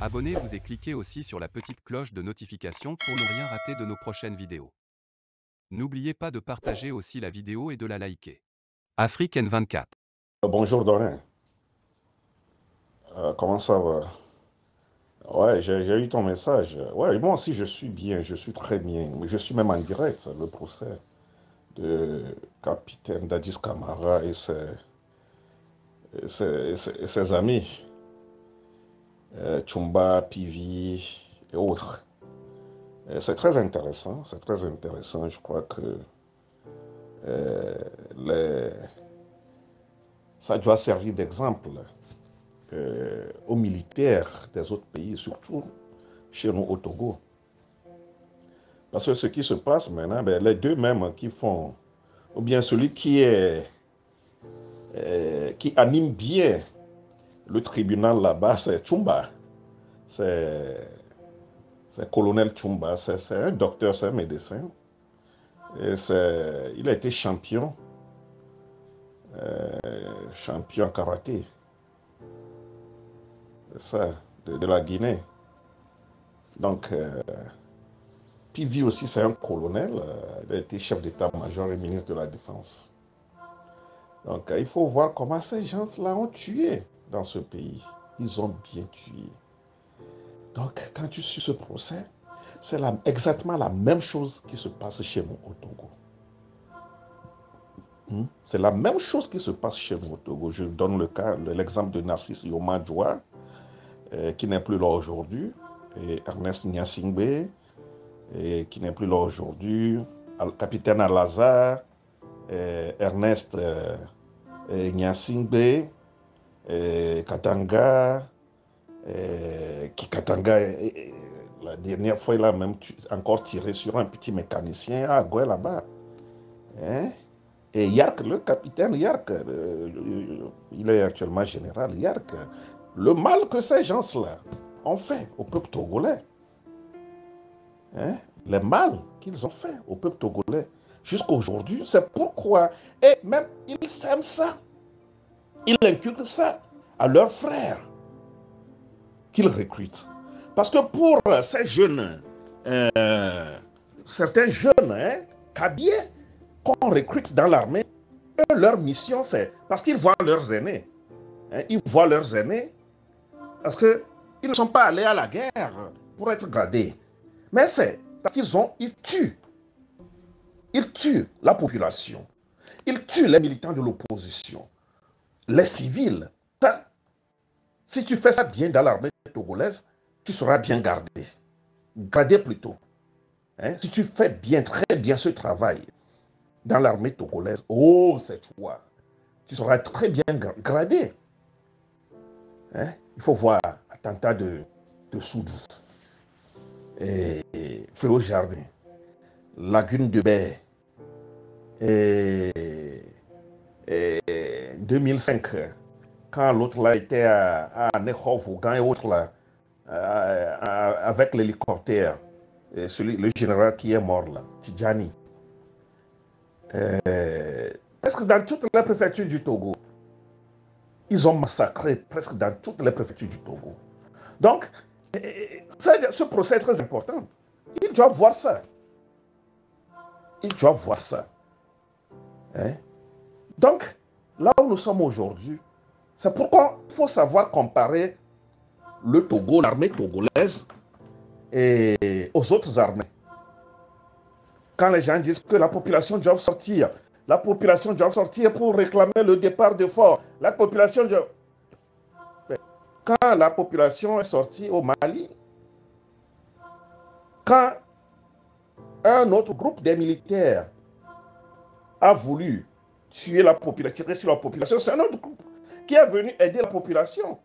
Abonnez-vous et cliquez aussi sur la petite cloche de notification pour ne rien rater de nos prochaines vidéos. N'oubliez pas de partager aussi la vidéo et de la liker. Afrique N24. Bonjour Dorin. Comment ça va? Ouais, j'ai eu ton message. Ouais, moi aussi je suis bien, je suis très bien. Je suis même en direct, le procès de capitaine Dadis Camara et ses amis, Chumba, Pivi et autres. C'est très intéressant, c'est très intéressant. Je crois que euh, les- ça doit servir d'exemple aux militaires des autres pays, surtout chez nous au Togo. Parce que ce qui se passe maintenant, ben, les deux mêmes qui font, ou bien celui qui anime bien le tribunal là-bas, c'est Chumba. C'est colonel Chumba, c'est un docteur, c'est un médecin. Et il a été champion en karaté. C'est ça, de la Guinée. Donc, Pivi aussi, c'est un colonel. Il a été chef d'état-major et ministre de la Défense. Donc, il faut voir comment ces gens-là ont tué dans ce pays. Ils ont bien tué. Donc, quand tu suis ce procès, c'est exactement la même chose qui se passe chez nous au Togo. C'est la même chose qui se passe chez nous au Togo. Je donne l'exemple de Narcisse Yoma Djoua, qui n'est plus là aujourd'hui, et Ernest Nyasingbe, qui n'est plus là aujourd'hui, capitaine Al-Azhar, Ernest Nyasingbe, Katanga, Katanga, la dernière fois, il a même encore tiré sur un petit mécanicien à Goué là-bas. Hein? Et Yark, le capitaine Yark, il est actuellement général Yark, le mal que ces gens-là ont fait au peuple togolais, hein? Le mal qu'ils ont fait au peuple togolais jusqu'à aujourd'hui, c'est pourquoi, et même ils s'aiment ça, ils inculquent ça à leurs frères qu'ils recrutent. Parce que pour ces jeunes, certains jeunes, hein, cabiers qu'on recrute dans l'armée, leur mission, c'est parce qu'ils voient leurs aînés. Hein, ils voient leurs aînés parce qu'ils ne sont pas allés à la guerre pour être gradés. Mais c'est parce ils tuent la population. Ils tuent les militants de l'opposition, les civils. Ça, si tu fais ça bien dans l'armée togolaise, tu seras bien gardé. Gradé plutôt. Hein? Si tu fais bien, très bien ce travail dans l'armée togolaise, oh, c'est toi. Tu seras très bien gradé. Hein? Il faut voir attentat de Soudou, Feu au Jardin, Lagune de Baie, et 2005, quand l'autre là était à Nekhov, et autre là, avec l'hélicoptère, le général qui est mort là, Tidjani. Presque dans toutes les préfectures du Togo, ils ont massacré presque dans toutes les préfectures du Togo. Donc, ce procès est très important. Ils doivent voir ça. Ils doivent voir ça. Hein? Donc, là où nous sommes aujourd'hui, c'est pourquoi il faut savoir comparer le Togo, l'armée togolaise, et aux autres armées. Quand les gens disent que la population doit sortir, la population doit sortir pour réclamer le départ de fort, la population doit... Quand la population est sortie au Mali, quand un autre groupe des militaires a voulu tuer la population, tirer sur la population, c'est un autre groupe qui est venu aider la population.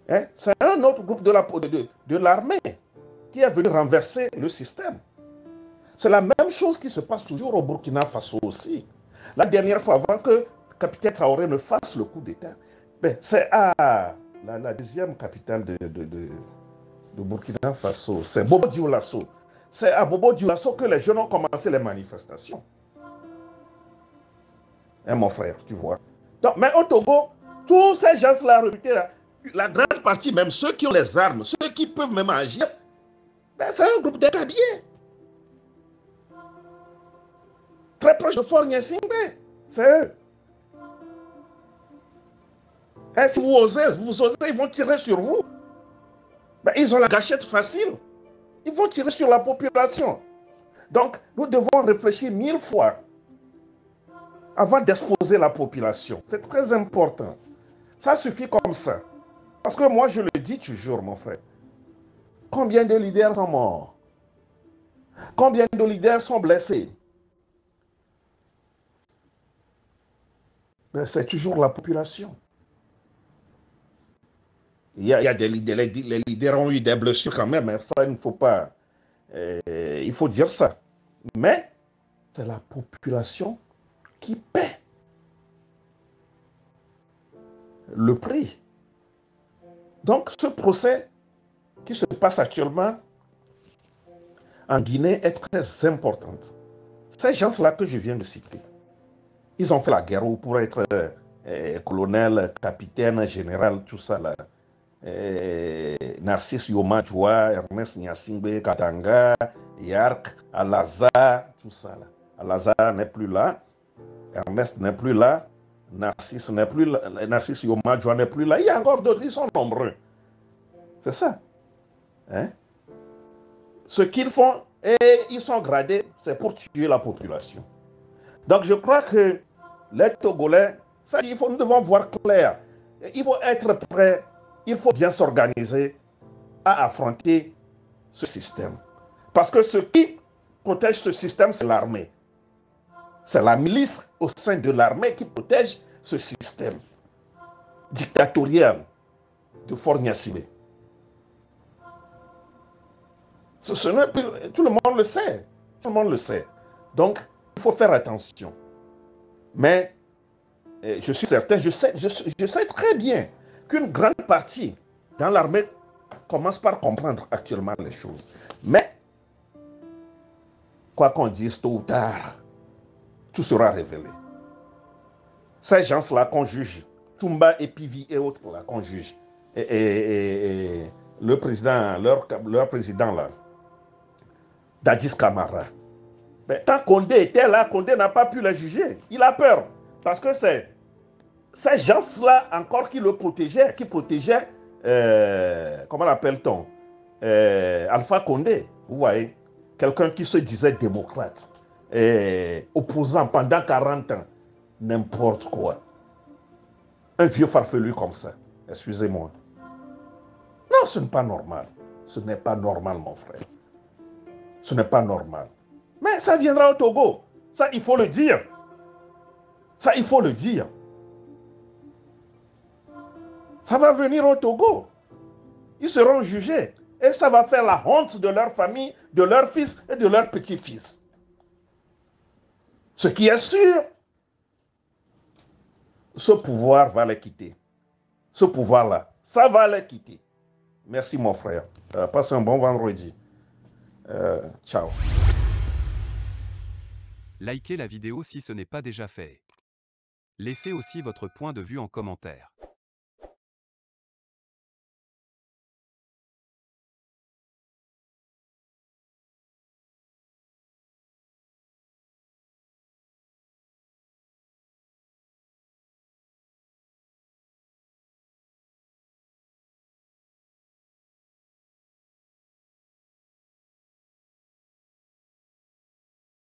Hein? C'est un autre groupe de l'armée qui est venu renverser le système. C'est la même chose qui se passe toujours au Burkina Faso aussi. La dernière fois, avant que le capitaine Traoré ne fasse le coup d'État, ben, c'est à la deuxième capitale de Burkina Faso, c'est Bobo Dioulasso. C'est à Bobo Dioulasso que les jeunes ont commencé les manifestations. Hein, mon frère, tu vois. Donc, mais au Togo, tous ces gens-là recrutés, la grande partie, même ceux qui ont les armes, ceux qui peuvent même agir, ben, c'est un groupe d'Akabiens. Très proche de Fort Gnassingbé. C'est eux. Et si vous osez, ils vont tirer sur vous. Ben, ils ont la gâchette facile. Ils vont tirer sur la population. Donc, nous devons réfléchir 1000 fois avant d'exposer la population. C'est très important. Ça suffit comme ça. Parce que moi, je le dis toujours, mon frère. Combien de leaders sont morts? Combien de leaders sont blessés? C'est toujours la population. Il y a des leaders, les leaders ont eu des blessures quand même, ça il ne faut pas, il faut dire ça. Mais c'est la population qui paie le prix. Donc ce procès qui se passe actuellement en Guinée est très important. Ces gens-là que je viens de citer, ils ont fait la guerre pour être colonel, capitaine, général, tout ça là. Narcisse Yoma-Djoua, Ernest Gnassingbé, Katanga, Yark, Al-Azhar, tout ça là. Al-Azhar n'est plus là, Ernest n'est plus là, Narcisse n'est plus là, Narcisse Yoma-Djoua n'est plus là. Il y a encore d'autres, ils sont nombreux. C'est ça. Hein? Ce qu'ils font, et ils sont gradés, c'est pour tuer la population. Donc je crois que les Togolais, ça, nous devons voir clair. Il faut être prêt. Il faut bien s'organiser à affronter ce système. Parce que ce qui protège ce système, c'est l'armée. C'est la milice au sein de l'armée qui protège ce système dictatorial de Fort Gnassingbé. Tout le monde le sait. Tout le monde le sait. Donc, il faut faire attention. Mais je suis certain, je sais très bien qu'une grande partie dans l'armée commence par comprendre actuellement les choses. Mais, quoi qu'on dise tôt ou tard, tout sera révélé. Ces gens-là qu'on juge, Toumba et Pivi et autres là qu'on juge, et le président, leur président là, Dadis Camara, mais quand Condé était là, Condé n'a pas pu les juger. Il a peur. Parce que c'est ces gens-là encore qui le protégeaient, comment l'appelle-t-on, Alpha Condé, vous voyez, quelqu'un qui se disait démocrate, opposant pendant 40 ans, n'importe quoi. Un vieux farfelu comme ça, excusez-moi. Non, ce n'est pas normal. Ce n'est pas normal, mon frère. Ce n'est pas normal. Mais ça viendra au Togo. Ça, il faut le dire. Ça, il faut le dire. Ça va venir au Togo. Ils seront jugés. Et ça va faire la honte de leur famille, de leurs fils et de leurs petits-fils. Ce qui est sûr, ce pouvoir va les quitter. Ce pouvoir-là, ça va les quitter. Merci mon frère. Passe un bon vendredi. Ciao. Likez la vidéo si ce n'est pas déjà fait. Laissez aussi votre point de vue en commentaire.